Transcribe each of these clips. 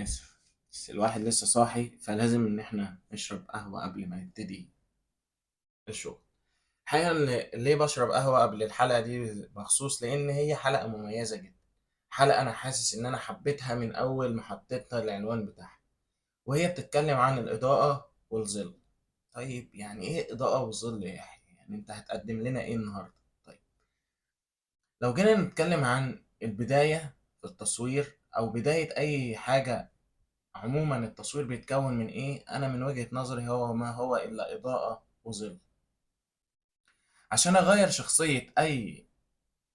آسف، بس الواحد لسه صاحي فلازم إن إحنا نشرب قهوة قبل ما نبتدي الشغل. الحقيقة إن ليه بشرب قهوة قبل الحلقة دي بخصوص لأن هي حلقة مميزة جدا. حلقة أنا حاسس إن أنا حبيتها من أول ما حطيتها العنوان بتاعها، وهي بتتكلم عن الإضاءة والظل. طيب يعني إيه إضاءة وظل يا يحيى؟ يعني أنت هتقدم لنا إيه النهاردة؟ طيب لو جينا نتكلم عن البداية في التصوير أو بداية أي حاجة، عموما التصوير بيتكون من ايه؟ انا من وجهة نظري هو ما هو الا اضاءة وظل. عشان اغير شخصية اي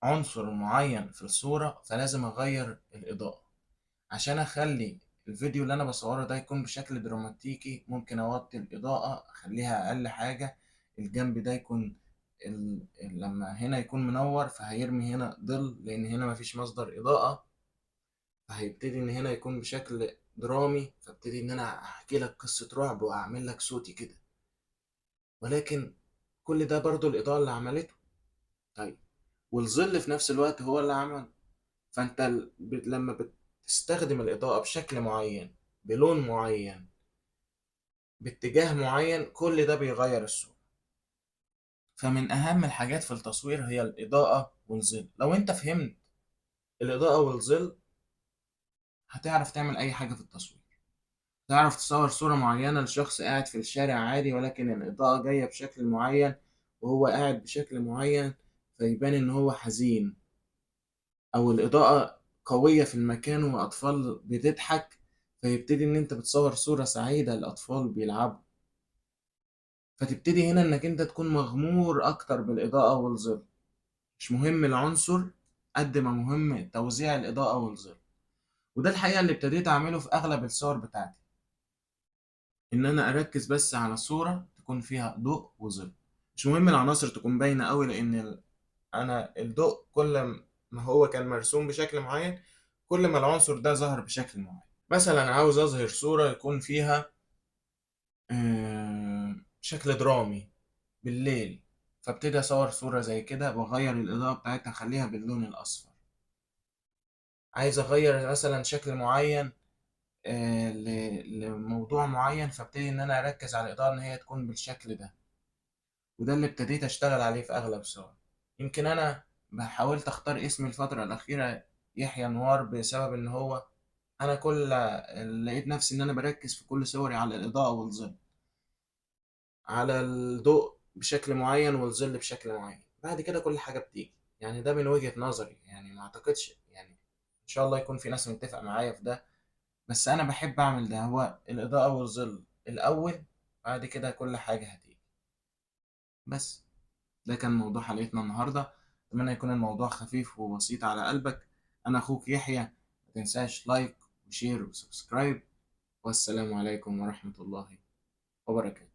عنصر معين في الصورة فلازم اغير الاضاءة. عشان اخلي الفيديو اللي انا بصوره ده يكون بشكل دراماتيكي ممكن اوطي الاضاءة اخليها اقل حاجة. الجنب ده يكون لما هنا يكون منور فهيرمي هنا ظل لان هنا مفيش مصدر اضاءة، فهيبتدي ان هنا يكون بشكل درامي، فابتدي ان انا احكي لك قصة رعب واعمل لك صوتي كده. ولكن كل ده برضو الاضاءة اللي عملته. طيب والظل في نفس الوقت هو اللي عمل. فانت لما بتستخدم الاضاءة بشكل معين، بلون معين، باتجاه معين، كل ده بيغير الصورة. فمن اهم الحاجات في التصوير هي الاضاءة والظل. لو انت فهمت الاضاءة والظل هتعرف تعمل اي حاجة في التصوير. تعرف تصور صورة معينة لشخص قاعد في الشارع عادي ولكن الإضاءة جاية بشكل معين وهو قاعد بشكل معين فيبان إن هو حزين، أو الإضاءة قوية في المكان وأطفال بتضحك فيبتدي إن أنت بتصور صورة سعيدة لأطفال بيلعبوا. فتبتدي هنا إنك أنت تكون مغمور أكتر بالإضاءة والظل. مش مهم العنصر قد ما مهم توزيع الإضاءة والظل. وده الحقيقة اللي ابتديت أعمله في أغلب الصور بتاعتي، ان انا اركز بس على صورة تكون فيها ضوء وظل. مش مهم العناصر تكون باينة قوي لان انا الضوء كل ما هو كان مرسوم بشكل معين كل ما العنصر ده ظهر بشكل معين. مثلا عاوز اظهر صورة يكون فيها شكل درامي بالليل، فابتدي اصور صورة زي كده واغير الاضاءة بتاعتها اخليها باللون الاصفر. عايز اغير مثلا شكل معين لموضوع معين فابتدي ان انا اركز على الاضاءة ان هي تكون بالشكل ده. وده اللي ابتديت اشتغل عليه في اغلب الصور. يمكن انا حاولت اختار اسمي الفترة الاخيرة يحيى نوار بسبب ان هو انا لقيت نفسي ان انا بركز في كل صوري على الاضاءة والظل، على الضوء بشكل معين والظل بشكل معين. بعد كده كل حاجة بتيجي. يعني ده من وجهة نظري، يعني ما اعتقدش يعني ان شاء الله يكون في ناس متفق معايا في ده، بس انا بحب اعمل ده. هو الاضاءة والظل الاول، بعد كده كل حاجة هتيجي. بس ده كان موضوع حلقتنا النهاردة. أتمنى يكون الموضوع خفيف وبسيط على قلبك. أنا أخوك يحيى، ما تنساش لايك وشير وسبسكرايب. والسلام عليكم ورحمة الله وبركاته.